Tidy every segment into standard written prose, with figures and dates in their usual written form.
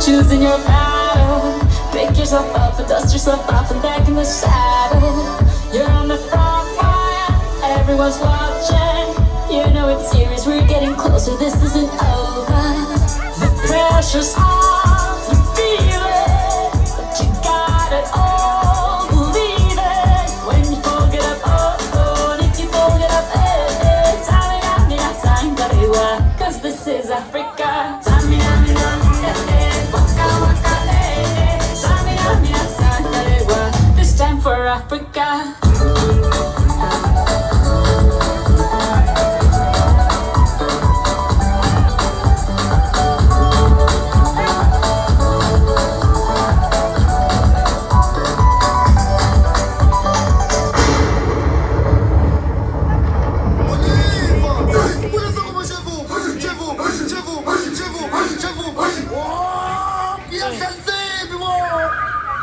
Choosing your battle, pick yourself up and dust yourself off and back in the saddle. You're on the front line, everyone's watching. You know it's serious, we're getting closer, this isn't over. The pressure's on, you feel it, but you got it all, believe it. When you fold it up, oh, and if you fold it up, cause this is Africa. This time for Africa.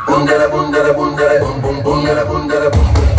Boom, da da boom, da da boom, da da boom, boom, boom, da da boom, da da boom, boom.